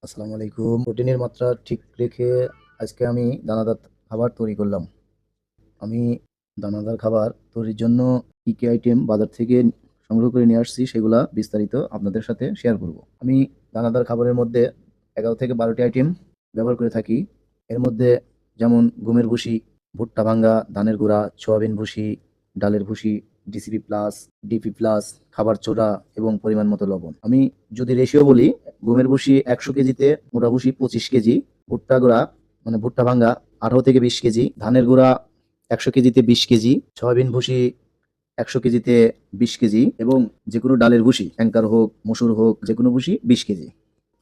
আসসালামু আলাইকুম। প্রোটিনের মাত্রা ঠিক রেখে আজকে আমি দানাদার খাবার তৈরি করলাম। আমি দানাদার খাবার তৈরির জন্য কি কি আইটেম বাজার থেকে সংগ্রহ করে নিয়ে আসছি সেগুলা বিস্তারিত আপনাদের সাথে শেয়ার করব। আমি দানাদার খাবারের মধ্যে 11 থেকে 12টি আইটেম ব্যবহার করে থাকি। এর মধ্যে যেমন গমের ভুসি, ভুট্টা ভাঙ্গা, ধানের গুঁড়া, সয়াবিন ভুসি, ডালের ভুসি, ডিসিপি প্লাস, ডিপি প্লাস, খাবার চোরা এবং পরিমাণ মতো লবণ। আমি যদি রেশিও বলি, গমের ভুসি 100 কেজিতে মোটা ভুসি 25 কেজি, ভুট্টা গুঁড়া মানে ভুট্টা ভাঙ্গা 18 থেকে 20 কেজি, ধানের গুঁড়া 100 কেজিতে 20 কেজি, সয়াবিন ভুসি 100 কেজিতে 20 কেজি এবং যে কোনো ডালের ভুসি অ্যাঙ্কার হোক, মসুর হোক, যে কোনো ভুসি 20 কেজি।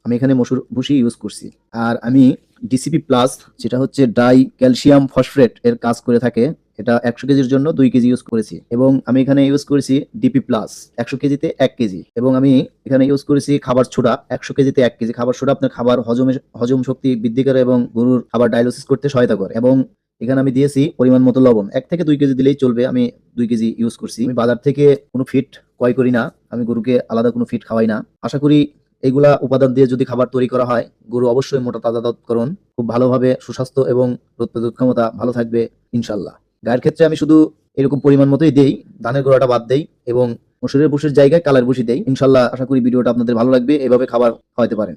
আমি এখানে মসুর ভুসি ইউজ করছি। আর আমি ডিসিপি প্লাস, যেটা হচ্ছে ডাই ক্যালসিয়াম ফসফেট এর কাজ করে থাকে, এটা 100 কেজির জন্য 2 কেজি ইউজ করেছি। এবং আমি এখানে ইউজ করেছি ডিপি প্লাস 100 কেজিতে 1 কেজি। এবং আমি এখানে ইউজ করেছি খাবার সোডা 100 কেজিতে 1 কেজি। খাবার সোডা আপনার খাবার হজম শক্তি বৃদ্ধি করে এবং গরুর খাবার ডায়ালিসিস করতে সহায়তা করে। এবং এখানে আমি দিয়েছি পরিমাণ মতো লবণ, 1 থেকে 2 কেজি দিলেই চলবে। আমি 2 কেজি ইউজ করছি। আমি বাজার থেকে কোনো ফিড ক্রয় করি না, আমি গরুকে আলাদা কোনো ফিড খাওয়াই না। আশা করি এগুলা উপাদান দিয়ে যদি খাবার তৈরি করা হয়, গরু অবশ্যই মোটা তাজাদতকরণ খুব ভালোভাবে সুস্বাস্থ্য এবং রোগ প্রতিরোধ ক্ষমতা ভালো থাকবে ইনশাল্লাহ। গায়ের ক্ষেত্রে আমি শুধু এরকম পরিমাণ মতোই দেই, ধানের গোড়াটা বাদ দেই এবং মসুরের ভুষির জায়গায় কালের ভুষি দেই। ইনশাল্লাহ আশা করি ভিডিওটা আপনাদের ভালো লাগবে, এভাবে খাবার খাওয়াতে পারেন।